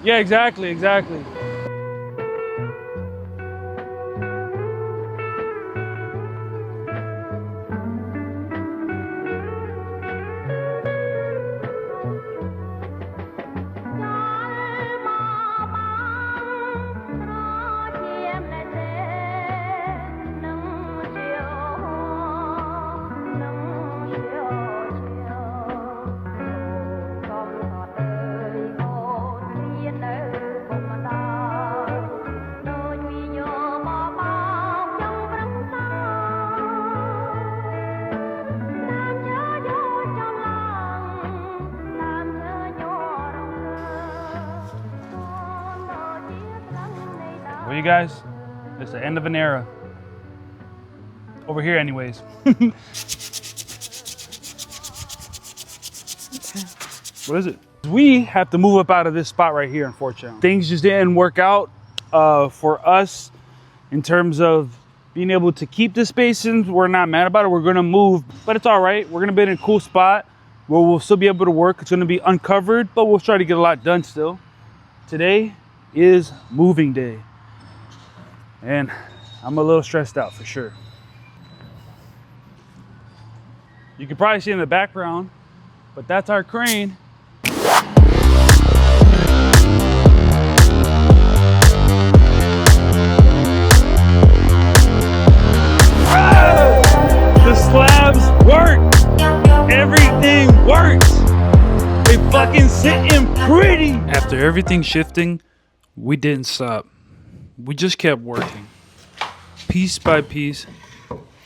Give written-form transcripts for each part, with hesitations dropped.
Yeah, exactly, exactly. Well, you guys, it's the end of an era. Over here anyways. What is it? We have to move up out of this spot right here, unfortunately. Things just didn't work out for us in terms of being able to keep the spaces. We're not mad about it. We're gonna move, but it's all right. We're gonna be in a cool spot where we'll still be able to work. It's gonna be uncovered, but we'll try to get a lot done still. Today is moving day. And I'm a little stressed out for sure. You can probably see in the background, but that's our crane. The slabs work. Everything works. They fucking sitting pretty. After everything shifting, we didn't stop. We just kept working, piece by piece,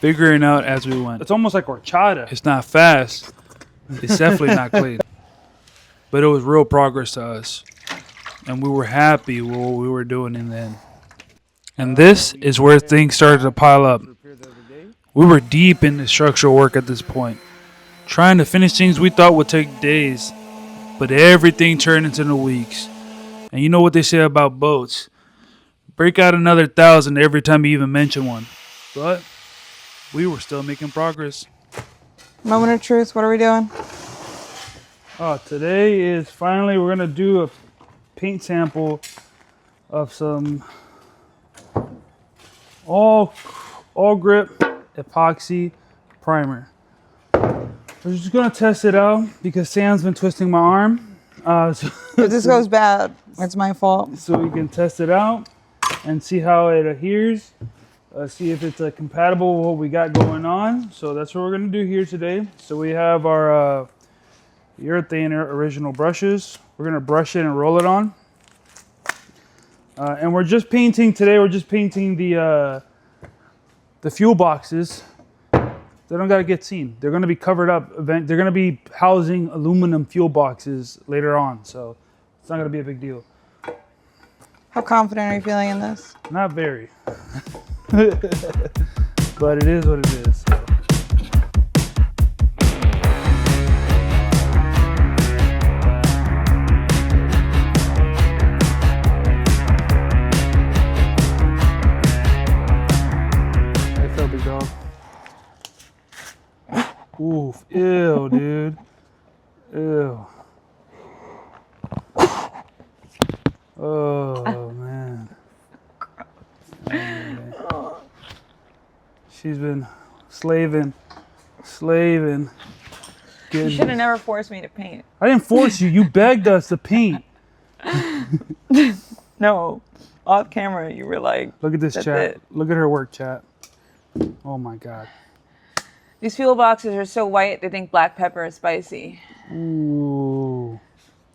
figuring out as we went. It's almost like horchata. It's not fast. It's definitely not clean. But it was real progress to us. And we were happy with what we were doing in the end. And this is where things started to pile up. We were deep into structural work at this point, trying to finish things we thought would take days. But everything turned into weeks. And you know what they say about boats. Break out another 1,000 every time you even mention one. But we were still making progress. Moment of truth, what are we doing? Oh, today is finally we're gonna do a paint sample of some all grip epoxy primer. We're just gonna test it out because Sam's been twisting my arm. If this goes bad, it's my fault. So we can test it out and see how it adheres. See if it's compatible with what we got going on. So that's what we're gonna do here today. So we have our urethane original brushes. We're gonna brush it and roll it on. And we're just painting today. We're just painting the fuel boxes. They don't gotta get seen. They're gonna be covered up. They're gonna be housing aluminum fuel boxes later on. So it's not gonna be a big deal. How confident are you feeling in this? Not very. But it is what it is. So. I felt big dog. Oof, ew, dude. Ew. Oh, man. She's been slaving. You should have never forced me to paint. I didn't force you. You begged us to paint. No, off camera, you were like, look at this that's chat. it. Look at her work, chat. Oh my God. These fuel boxes are so white, they think black pepper is spicy. Ooh.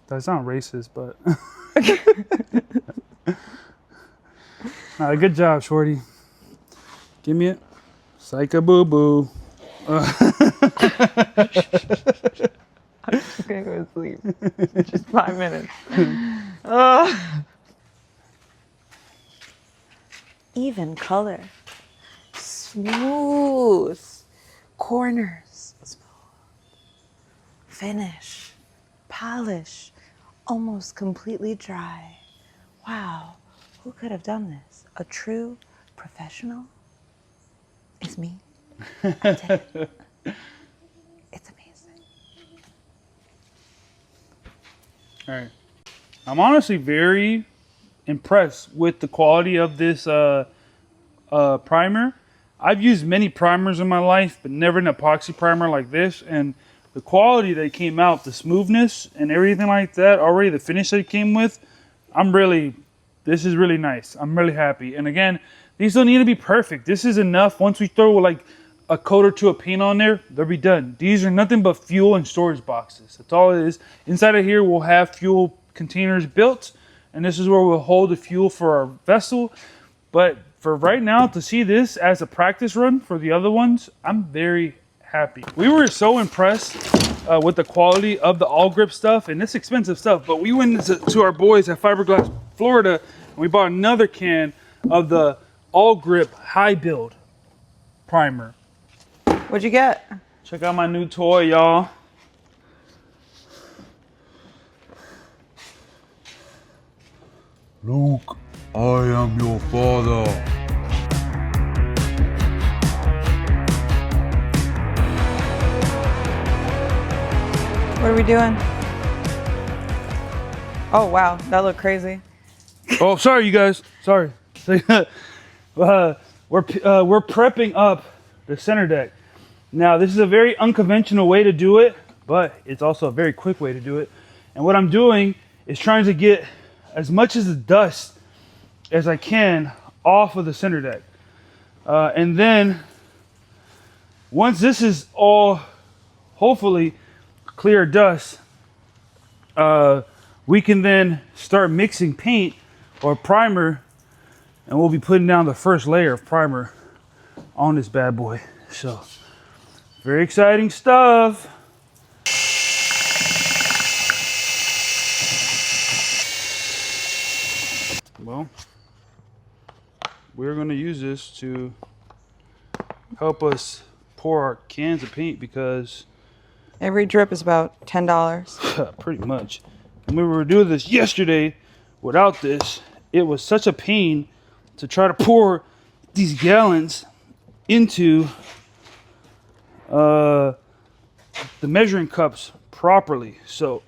That's not racist, but. Good job, Shorty. Give me it. Psycha boo boo. I'm just gonna go to sleep. Just 5 minutes. Even color. Smooth. Corners. Smooth. Finish. Polish. Almost completely dry. Wow. Who could have done this? A true professional? It's me. I did it. It's amazing. All right. I'm honestly very impressed with the quality of this primer. I've used many primers in my life, but never an epoxy primer like this. And the quality that came out, the smoothness and everything like that, already the finish that it came with, this is really nice. I'm really happy. And again, these don't need to be perfect. This is enough. Once we throw like a coat or two of paint on there, they'll be done. These are nothing but fuel and storage boxes. That's all it is. Inside of here, we'll have fuel containers built, and this is where we'll hold the fuel for our vessel. But for right now, to see this as a practice run for the other ones, I'm very happy. We were so impressed with the quality of the all grip stuff, and it's expensive stuff, but we went to our boys at Fiberglass Florida and we bought another can of the all grip high build primer. What'd you get? Check out my new toy, y'all. Luke, I am your father. What are we doing? Oh wow, that looked crazy. Oh, sorry, you guys. Sorry. We're prepping up the center deck. Now, this is a very unconventional way to do it, but it's also a very quick way to do it. And what I'm doing is trying to get as much as the dust as I can off of the center deck. And then once this is all hopefully clear dust, we can then start mixing paint or primer, and we'll be putting down the first layer of primer on this bad boy. So very exciting stuff. Well, we're going to use this to help us pour our cans of paint because Every drip is about $10. pretty much. And we were doing this yesterday without this. It was such a pain to try to pour these gallons into the measuring cups properly. So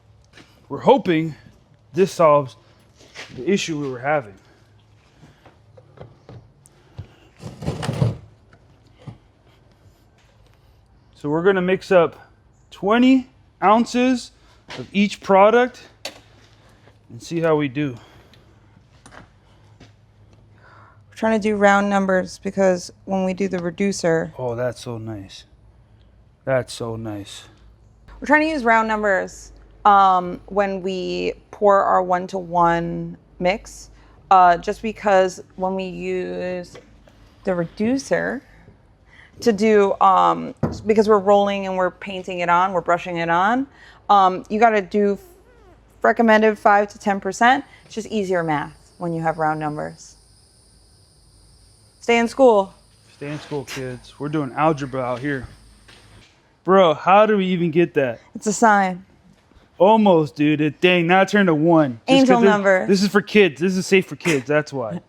we're hoping this solves the issue we were having. So we're going to mix up 20 ounces of each product and see how we do. We're trying to do round numbers because when we do the reducer, Oh, that's so nice. That's so nice. we're trying to use round numbers when we pour our 1-to-1 mix, just because when we use the reducer to do, because we're rolling and we're painting it on, we're brushing it on, you got to do recommended 5 to 10%. It's just easier math when you have round numbers. Stay in school. Stay in school, kids. We're doing algebra out here. Bro, how do we even get that? It's a sign. Almost, dude. Dang, now it turned to 1. Just 'cause Angel number. This is for kids. This is safe for kids. That's why.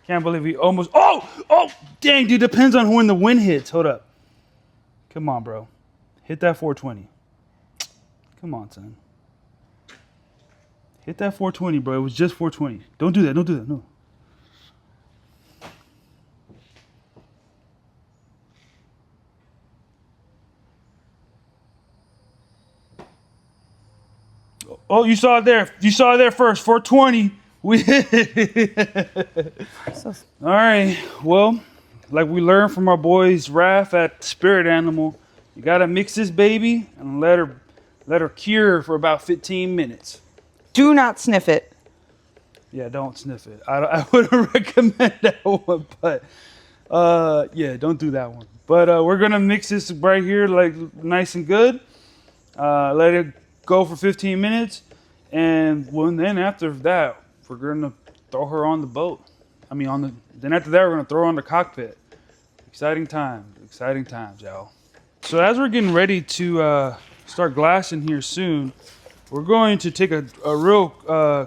Can't believe we almost... Oh, dang, dude. Depends on when the wind hits. Hold up. Come on, bro. Hit that 420. Come on, son. Hit that 420, bro. It was just 420. Don't do that. Don't do that. No. Oh, you saw it there. You saw it there first. 420. We All right. Well, like we learned from our boys Raph at Spirit Animal, you gotta mix this baby and let her cure for about 15 minutes. Do not sniff it. Yeah, don't sniff it. I wouldn't recommend that one, but yeah, don't do that one. But we're gonna mix this right here, like nice and good. Let it go for 15 minutes, and then after that, we're gonna throw her on the boat. Then after that, we're gonna throw her on the cockpit. Exciting times, y'all. So as we're getting ready to start glassing here soon, we're going to take a real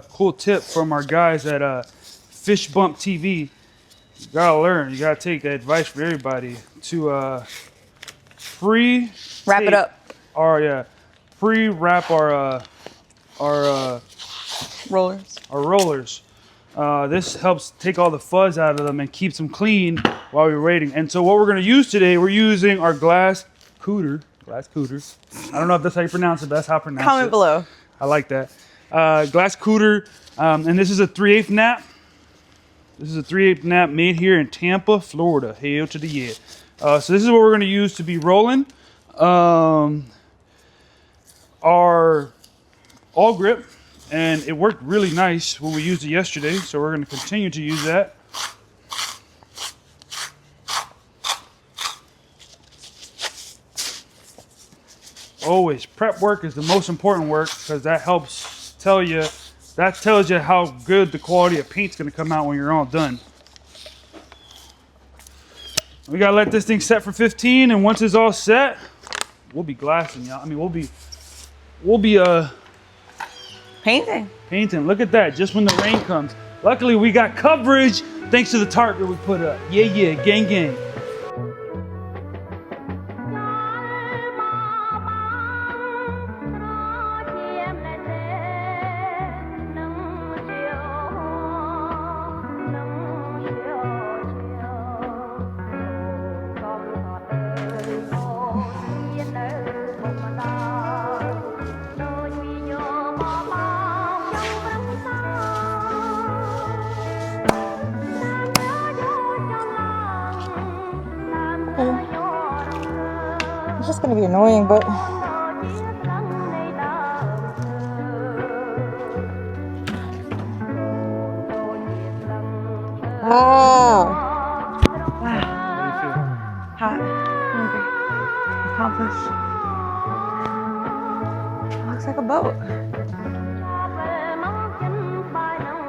cool tip from our guys at Fish Bump TV. You gotta learn. You gotta take that advice from everybody to Wrap it up. Pre-wrap our Rollers. our rollers. This helps take all the fuzz out of them and keeps them clean while we're waiting. And so what we're gonna use today, we're using our glass cooter. I don't know if that's how you pronounce it, but that's how I pronounce it. Comment below. I like that. Glass cooter, and this is a 3/8 nap. This is a 3/8 nap made here in Tampa, Florida. Hail to the yeah. So this is what we're gonna use to be rolling. Our all grip, and it worked really nice when we used it yesterday, so we're gonna continue to use that. Always, prep work is the most important work because that helps tell you, that tells you how good the quality of paint's gonna come out when you're all done. We gotta let this thing set for 15, and once it's all set, we'll be glassing, y'all. I mean, we'll be Painting. painting. Look at that, just when the rain comes. Luckily, we got coverage thanks to the tarp that we put up. Yeah, yeah, gang, gang. It's just gonna be annoying, but wow. Hot, hungry, accomplished. It looks like a boat.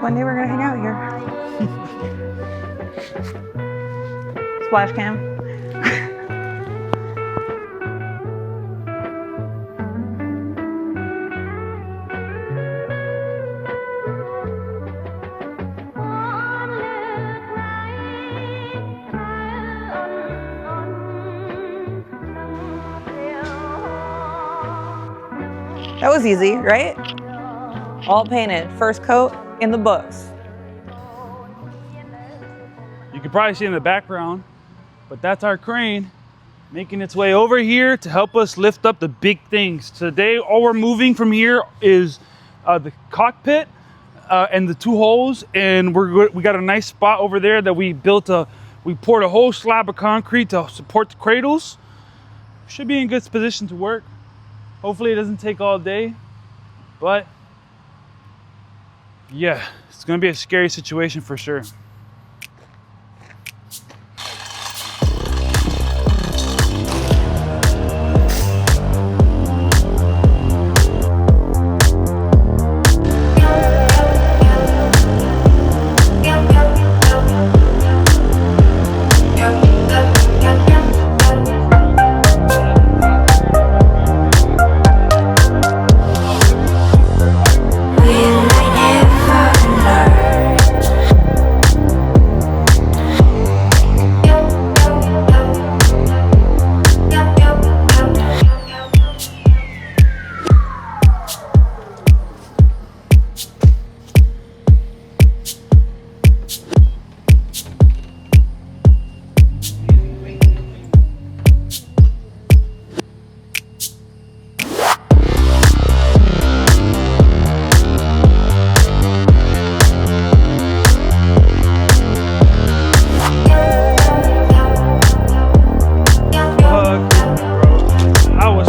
One day we're gonna hang out here. Splash cam. That was easy, right? All painted, first coat in the books. You can probably see in the background, but that's our crane making its way over here to help us lift up the big things. Today, all we're moving from here is the cockpit and the 2 holes, and we got a nice spot over there that we poured a whole slab of concrete to support the cradles. Should be in good position to work. Hopefully it doesn't take all day, but yeah, it's gonna be a scary situation for sure.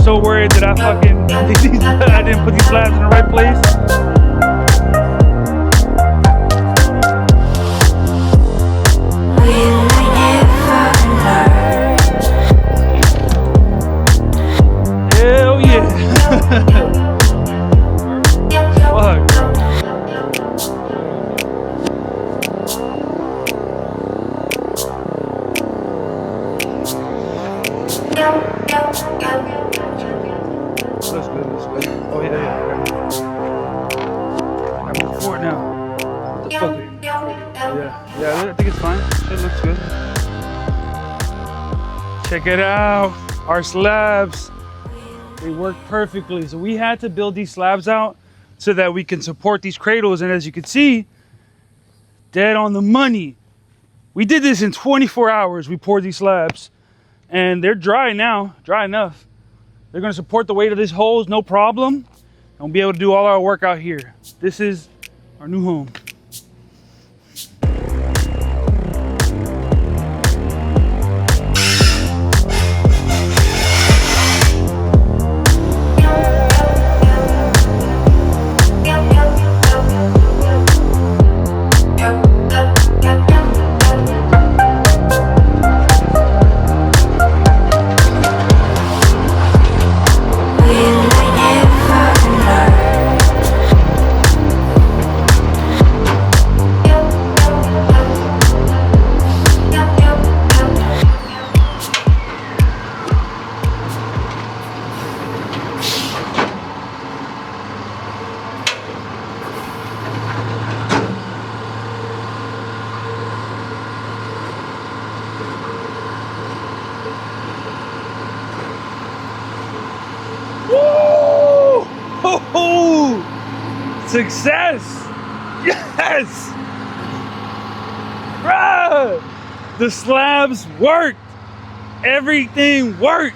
So worried that I didn't put these slabs in the right place. Hell yeah. Fuck, bro. That's good, that's good. Oh yeah, yeah. I move forward now. What the fuck? Yeah, I think it's fine. Shit looks good. Check it out. Our slabs. They work perfectly. So we had to build these slabs out so that we can support these cradles. And as you can see, dead on the money. We did this in 24 hours. We poured these slabs and they're dry now, dry enough. They're gonna support the weight of this hose, no problem. And we'll be able to do all our work out here. This is our new home. Woo! Ho-ho! Success! Yes! Bruh! The slabs worked! Everything worked!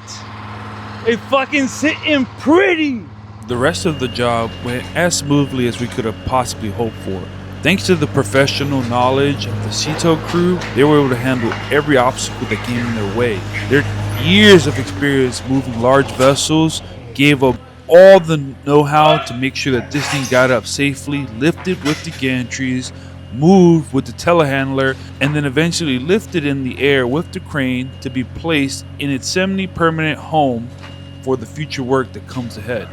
They fucking sitting pretty! The rest of the job went as smoothly as we could have possibly hoped for. Thanks to the professional knowledge of the Sito crew, they were able to handle every obstacle that came in their way. Their years of experience moving large vessels gave up all the know-how to make sure that this thing got up safely, lifted with the gantries, moved with the telehandler, and then eventually lifted in the air with the crane to be placed in its semi-permanent home for the future work that comes ahead.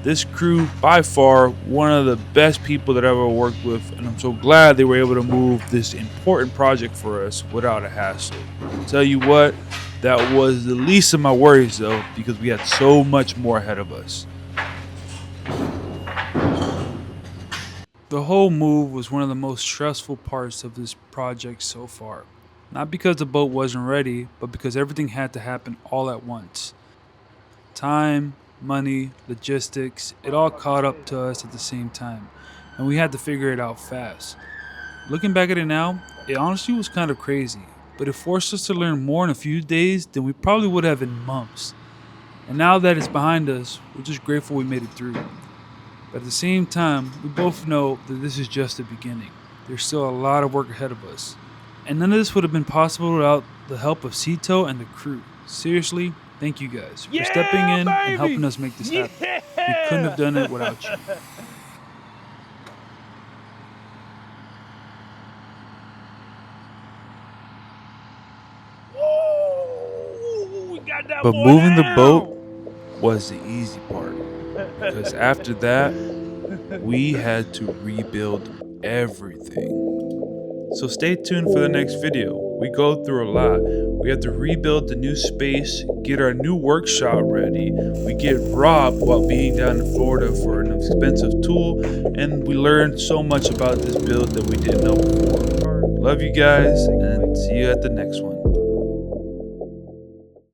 This crew, by far, one of the best people that I've ever worked with, and I'm so glad they were able to move this important project for us without a hassle. I'll tell you what, that was the least of my worries though, because we had so much more ahead of us. The whole move was one of the most stressful parts of this project so far. Not because the boat wasn't ready, but because everything had to happen all at once. Time, money, logistics, it all caught up to us at the same time, and we had to figure it out fast. Looking back at it now, it honestly was kind of crazy, but it forced us to learn more in a few days than we probably would have in months. And now that it's behind us, we're just grateful we made it through. But at the same time, we both know that this is just the beginning. There's still a lot of work ahead of us. And none of this would have been possible without the help of Sito and the crew. Seriously, thank you guys for stepping in and helping us make this happen. We couldn't have done it without you. But moving the boat was the easy part, because after that, we had to rebuild everything. So stay tuned for the next video. We go through a lot. We have to rebuild the new space, get our new workshop ready. We get robbed while being down in Florida for an expensive tool, and we learned so much about this build that we didn't know before. Love you guys, and see you at the next one.